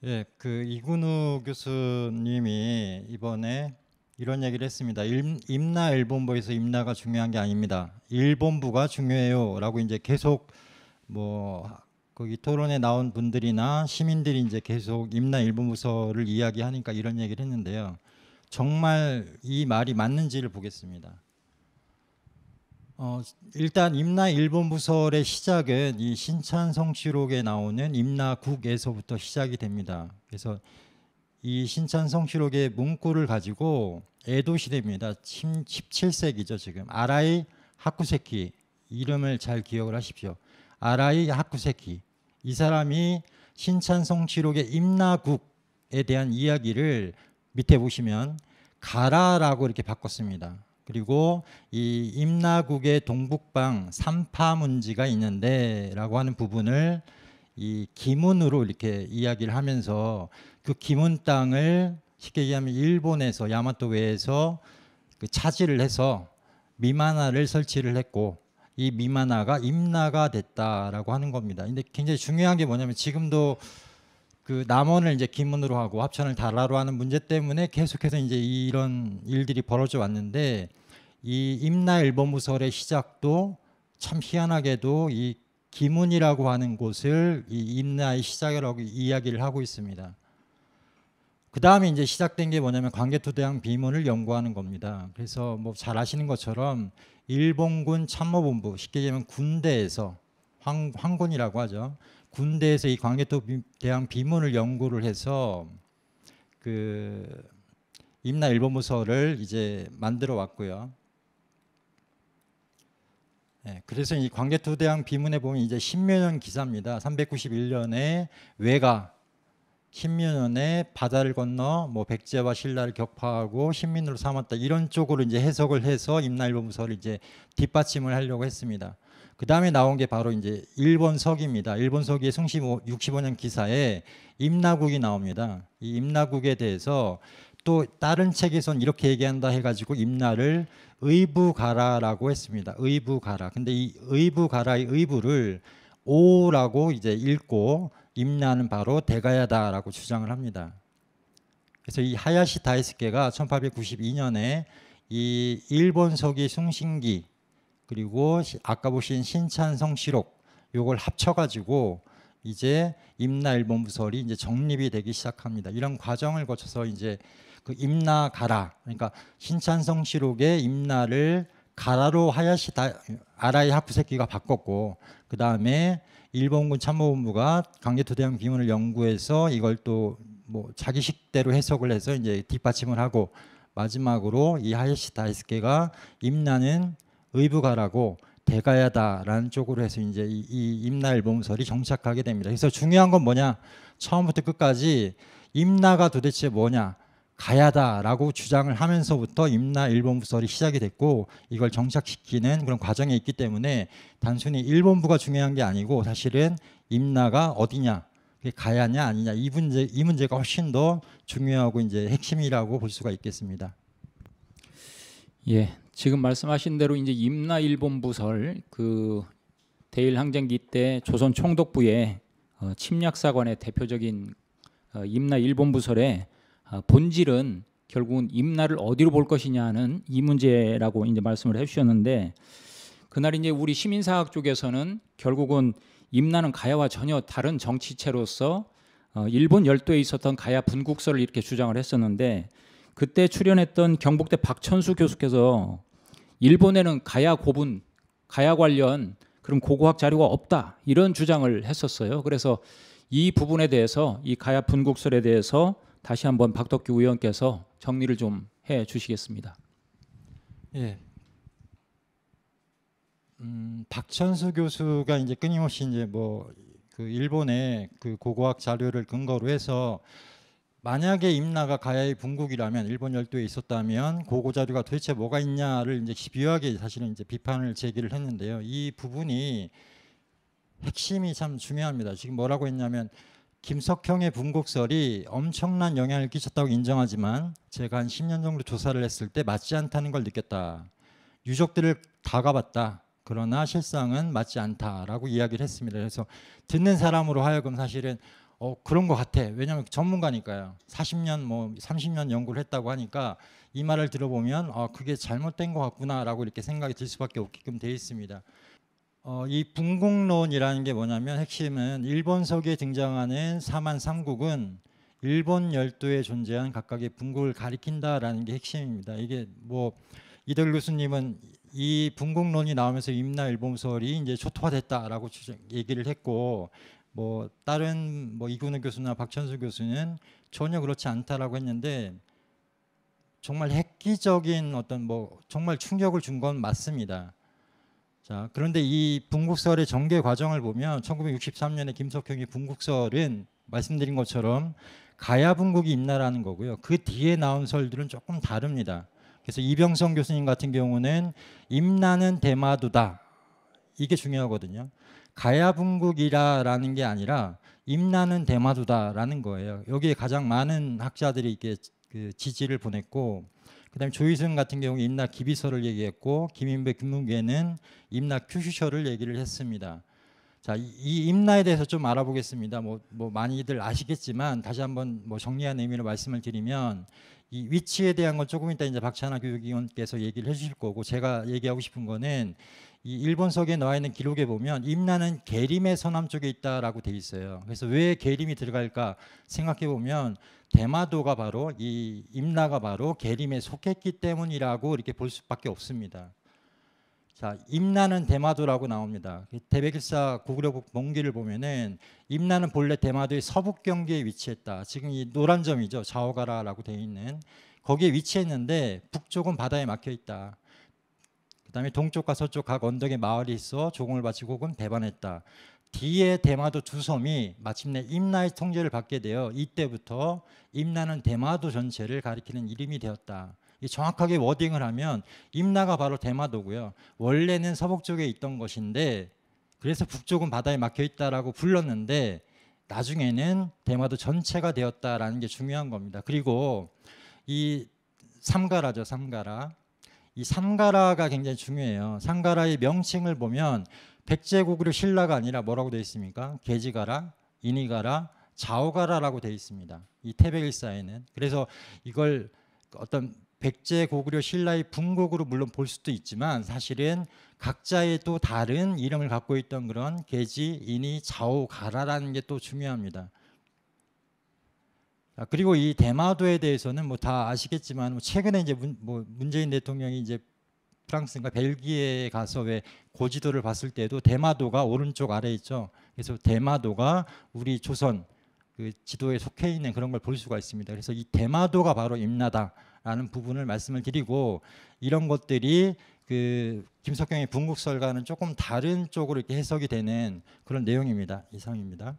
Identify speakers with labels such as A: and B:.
A: 예, 그 이근우 교수님이 이번에 이런 얘기를 했습니다. 임나 일본부에서 임나가 중요한 게 아닙니다. 일본부가 중요해요라고 이제 계속 뭐 거기 토론에 나온 분들이나 시민들이 이제 계속 임나 일본부서를 이야기하니까 이런 얘기를 했는데요. 정말 이 말이 맞는지를 보겠습니다. 일단 임나 일본부설의 시작은 이 신찬성시록에 나오는 임나국에서부터 시작이 됩니다. 그래서 이 신찬성시록의 문구를 가지고 에도 시대입니다. 17세기죠 지금. 아라이 하쿠세키, 이름을 잘 기억을 하십시오. 아라이 하쿠세키, 이 사람이 신찬성시록의 임나국에 대한 이야기를 밑에 보시면 가라라고 이렇게 바꿨습니다. 그리고 이 임나국의 동북방 삼파문지가 있는데 라고 하는 부분을 이 기문으로 이렇게 이야기를 하면서 그 기문 땅을 쉽게 얘기하면 일본에서 야마토해에서 그 차지를 해서 미마나를 설치를 했고, 이 미마나가 임나가 됐다라고 하는 겁니다. 근데 굉장히 중요한 게 뭐냐면 지금도 그 남원을 이제 기문으로 하고 합천을 다라로 하는 문제 때문에 계속해서 이제 이런 일들이 벌어져 왔는데, 이 임나 일본부설의 시작도 참 희한하게도 이 기문이라고 하는 곳을 이 임나의 시작이라고 이야기를 하고 있습니다. 그 다음에 이제 시작된 게 뭐냐면 광개토대왕 비문을 연구하는 겁니다. 그래서 뭐 잘 아시는 것처럼 일본군 참모본부, 쉽게 얘기하면 군대에서 황군이라고 하죠. 군대에서 이 광개토대왕 비문을 연구를 해서 그 임나 일본부서를 이제 만들어 왔고요. 네, 그래서 이 광개토대왕 비문에 보면 이제 신묘년 기사입니다. 391년에 왜가 신묘년에 바다를 건너 뭐 백제와 신라를 격파하고 신민으로 삼았다, 이런 쪽으로 이제 해석을 해서 임나일본부서를 이제 뒷받침을 하려고 했습니다. 그 다음에 나온 게 바로 이제 일본서기입니다. 일본서기의 승시 65년 기사에 임나국이 나옵니다. 이 임나국에 대해서 또 다른 책에선 이렇게 얘기한다 해가지고 임나를 의부가라라고 했습니다. 의부가라. 근데 이 의부가라의 의부를 오라고 이제 읽고 임나는 바로 대가야다라고 주장을 합니다. 그래서 이 하야시 다이스케가 1892년에 이 일본 서기 숭신기 그리고 아까 보신 신찬성시록 요걸 합쳐가지고 이제 임나 일본부설이 이제 정립이 되기 시작합니다. 이런 과정을 거쳐서 이제 그 임나가라, 그러니까 신찬성시록의 임나를 가라로 하야시 아라이 하쿠세키가 바꿨고, 그 다음에 일본군 참모본부가 광개토대왕 비문을 연구해서 이걸 또 뭐 자기식대로 해석을 해서 이제 뒷받침을 하고, 마지막으로 이 하야시 다이스케가 임나는 의부가라고 대가야다라는 쪽으로 해서 이제 이 임나 일본설이 정착하게 됩니다. 그래서 중요한 건 뭐냐? 처음부터 끝까지 임나가 도대체 뭐냐? 가야다라고 주장을 하면서부터 임나 일본부설이 시작이 됐고, 이걸 정착시키는 그런 과정에 있기 때문에 단순히 일본부가 중요한 게 아니고 사실은 임나가 어디냐, 그게 가야냐 아니냐, 이 문제가 훨씬 더 중요하고 이제 핵심이라고 볼 수가 있겠습니다.
B: 예, 지금 말씀하신 대로 이제 임나일본부설 그 대일항쟁기 때 조선 총독부의 침략사관의 대표적인 임나일본부설의 본질은 결국은 임나를 어디로 볼 것이냐 하는 이 문제라고 이제 말씀을 해주셨는데, 그날 이제 우리 시민사학 쪽에서는 결국은 임나는 가야와 전혀 다른 정치체로서 일본 열도에 있었던 가야 분국설을 이렇게 주장을 했었는데, 그때 출연했던 경북대 박천수 교수께서 일본에는 가야 고분, 가야 관련 그런 고고학 자료가 없다, 이런 주장을 했었어요. 그래서 이 부분에 대해서, 이 가야 분국설에 대해서 다시 한번 박덕규 의원께서 정리를 좀 해 주시겠습니다.
A: 예. 박천수 교수가 이제 끊임없이 이제 뭐 그 일본의 그 고고학 자료를 근거로 해서 만약에 임나가 가야의 분국이라면, 일본 열도에 있었다면 고고 자료가 도대체 뭐가 있냐를 이제 집요하게 사실은 이제 비판을 제기를 했는데요. 이 부분이 핵심이 참 중요합니다. 지금 뭐라고 했냐면, 김석형의 분국설이 엄청난 영향을 끼쳤다고 인정하지만 제가 한 10년 정도 조사를 했을 때 맞지 않다는 걸 느꼈다. 유적들을 다 가봤다. 그러나 실상은 맞지 않다라고 이야기를 했습니다. 그래서 듣는 사람으로 하여금 사실은 그런 것 같아. 왜냐하면 전문가니까요. 40년 뭐 30년 연구를 했다고 하니까 이 말을 들어보면 그게 잘못된 것 같구나라고 이렇게 생각이 들 수밖에 없게끔 되어 있습니다. 이 분국론이라는 게 뭐냐면 핵심은 일본 서기에 등장하는 사만 삼국은 일본 열도에 존재한 각각의 분국을 가리킨다라는 게 핵심입니다. 이게 뭐 이덕일 교수님은 이 분국론이 나오면서 임나일본설이 이제 초토화됐다라고 얘기를 했고, 뭐 다른 뭐 이근우 교수나 박천수 교수는 전혀 그렇지 않다라고 했는데 정말 획기적인 어떤 뭐 정말 충격을 준 건 맞습니다. 자, 그런데 이 분국설의 전개 과정을 보면 1963년에 김석형의 분국설은 말씀드린 것처럼 가야분국이 임나라는 거고요. 그 뒤에 나온 설들은 조금 다릅니다. 그래서 이병성 교수님 같은 경우는 임나는 대마도다. 이게 중요하거든요. 가야분국이라는 게 아니라 임나는 대마도다라는 거예요. 여기에 가장 많은 학자들이 이렇게 그 지지를 보냈고, 그다음에 조희승 같은 경우 임나 기비설을 얘기했고, 김인배 김문계는 임나 큐슈설을 얘기를 했습니다. 자, 이 임나에 대해서 좀 알아보겠습니다. 뭐 많이들 아시겠지만 다시 한번 뭐 정리한 의미로 말씀을 드리면, 이 위치에 대한 건 조금 이따 이제 박찬하 교육위원께서 얘기를 해주실 거고, 제가 얘기하고 싶은 거는 이 일본석에 나와 있는 기록에 보면 임나는 계림의 서남 쪽에 있다라고 돼 있어요. 그래서 왜 계림이 들어갈까 생각해 보면 대마도가 바로 이 임나가 바로 계림에 속했기 때문이라고 이렇게 볼 수밖에 없습니다. 자, 임나는 대마도라고 나옵니다. 대백일사 고구려 봉기를 보면은 임나는 본래 대마도의 서북 경계에 위치했다. 지금 이 노란 점이죠. 자오가라라고 되어 있는 거기에 위치했는데 북쪽은 바다에 막혀 있다. 그다음에 동쪽과 서쪽 각 언덕에 마을이 있어 조공을 바치고 혹은 배반했다. 뒤에 대마도 두 섬이 마침내 임나의 통제를 받게 되어 이때부터 임나는 대마도 전체를 가리키는 이름이 되었다. 정확하게 워딩을 하면 임나가 바로 대마도고요. 원래는 서북 쪽에 있던 것인데 그래서 북쪽은 바다에 막혀 있다라고 불렀는데 나중에는 대마도 전체가 되었다라는 게 중요한 겁니다. 그리고 이 삼가라죠, 삼가라. 이 삼가라가 굉장히 중요해요. 삼가라의 명칭을 보면 백제고구려 신라가 아니라 뭐라고 되어 있습니까? 게지가라, 이니가라, 자오가라라고 되어 있습니다. 이 태백일사에는. 그래서 이걸 어떤 백제고구려 신라의 분국으로 물론 볼 수도 있지만 사실은 각자의 또 다른 이름을 갖고 있던 그런 게지, 이니, 자오가라라는 게 또 중요합니다. 그리고 이 대마도에 대해서는 뭐 다 아시겠지만 최근에 이제 문재인 대통령이 이제 프랑스인가 벨기에에 가서 왜 고지도를 봤을 때도 대마도가 오른쪽 아래에 있죠. 그래서 대마도가 우리 조선 그 지도에 속해 있는 그런 걸 볼 수가 있습니다. 그래서 이 대마도가 바로 임나다라는 부분을 말씀을 드리고, 이런 것들이 그 김석경의 분국설과는 조금 다른 쪽으로 이렇게 해석이 되는 그런 내용입니다. 이상입니다.